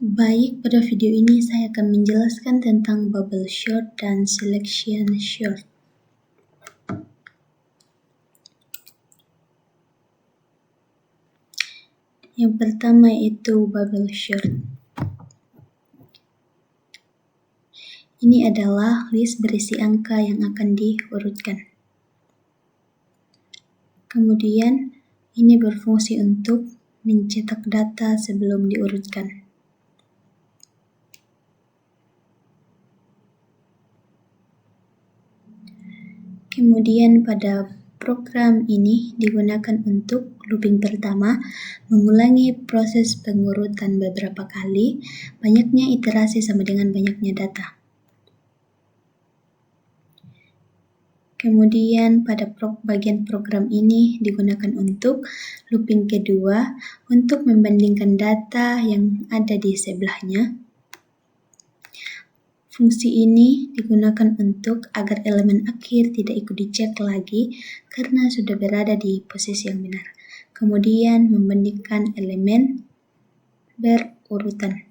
Baik, pada video ini saya akan menjelaskan tentang bubble sort dan selection sort. Yang pertama itu bubble sort. Ini adalah list berisi angka yang akan diurutkan. Kemudian, ini berfungsi untuk mencetak data sebelum diurutkan. Kemudian pada program ini digunakan untuk looping pertama, mengulangi proses pengurutan beberapa kali, banyaknya iterasi sama dengan banyaknya data. Kemudian pada bagian program ini digunakan untuk looping kedua, untuk membandingkan data yang ada di sebelahnya. Fungsi ini digunakan untuk agar elemen akhir tidak ikut dicek lagi karena sudah berada di posisi yang benar. Kemudian membandingkan elemen berurutan.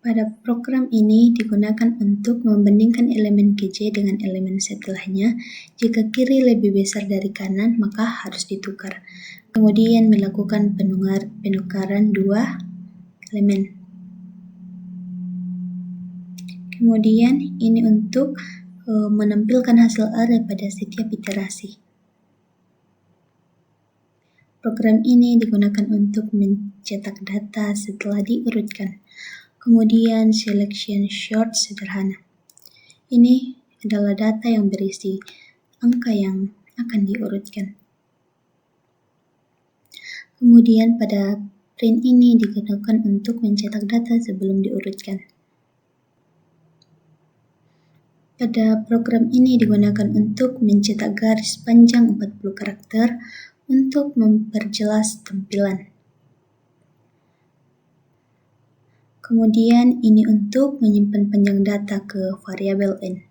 Pada program ini digunakan untuk membandingkan elemen KJ dengan elemen setelahnya. Jika kiri lebih besar dari kanan, maka harus ditukar. Kemudian melakukan penukaran dua elemen. Kemudian ini untuk menampilkan hasil array pada setiap iterasi. Program ini digunakan untuk mencetak data setelah diurutkan. Kemudian selection sort sederhana. Ini adalah data yang berisi angka yang akan diurutkan. Kemudian pada print ini digunakan untuk mencetak data sebelum diurutkan. Pada program ini digunakan untuk mencetak garis panjang 40 karakter untuk memperjelas tampilan. Kemudian ini untuk menyimpan panjang data ke variabel n.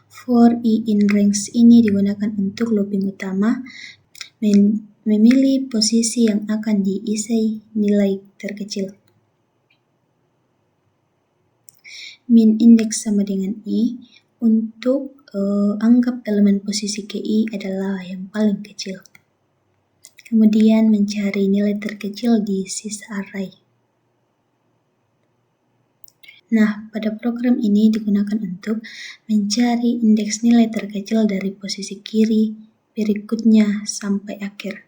For i in range ini digunakan untuk looping utama, memilih posisi yang akan diisi nilai terkecil. Min index sama dengan i untuk anggap elemen posisi ke i adalah yang paling kecil. Kemudian mencari nilai terkecil di sisa array. Nah, pada program ini digunakan untuk mencari indeks nilai terkecil dari posisi kiri berikutnya sampai akhir.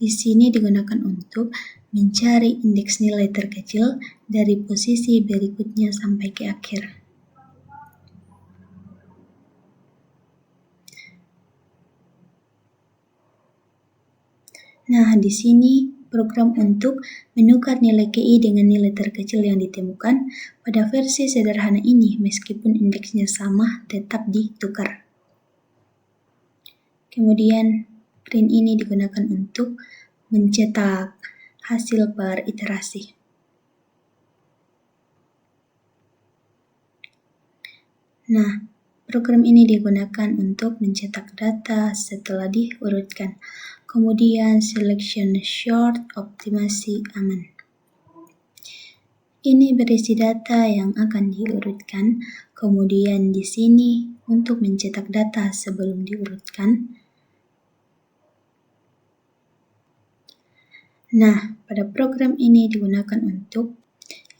Di sini digunakan untuk mencari indeks nilai terkecil dari posisi berikutnya sampai ke akhir. Nah, di sini program untuk menukar nilai KI dengan nilai terkecil yang ditemukan pada versi sederhana ini, meskipun indeksnya sama, tetap ditukar. Kemudian, print ini digunakan untuk mencetak hasil per iterasi. Nah, program ini digunakan untuk mencetak data setelah diurutkan. Kemudian selection sort optimasi aman. Ini berisi data yang akan diurutkan. Kemudian di sini untuk mencetak data sebelum diurutkan. Nah, pada program ini digunakan untuk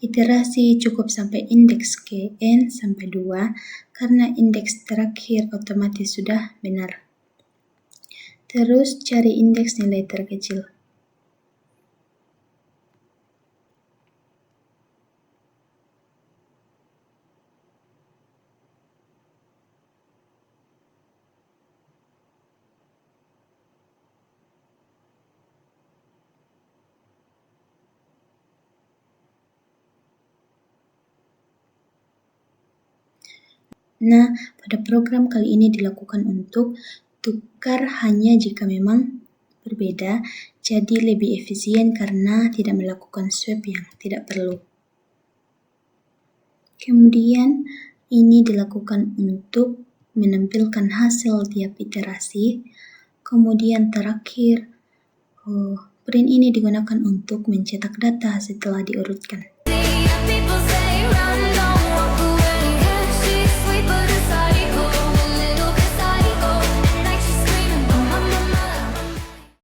iterasi cukup sampai indeks ke n sampai 2 karena indeks terakhir otomatis sudah benar. Terus cari indeks nilai terkecil. Nah, pada program kali ini dilakukan untuk tukar hanya jika memang berbeda, jadi lebih efisien karena tidak melakukan swap yang tidak perlu. Kemudian ini dilakukan untuk menampilkan hasil tiap iterasi. Kemudian terakhir, print ini digunakan untuk mencetak data setelah diurutkan.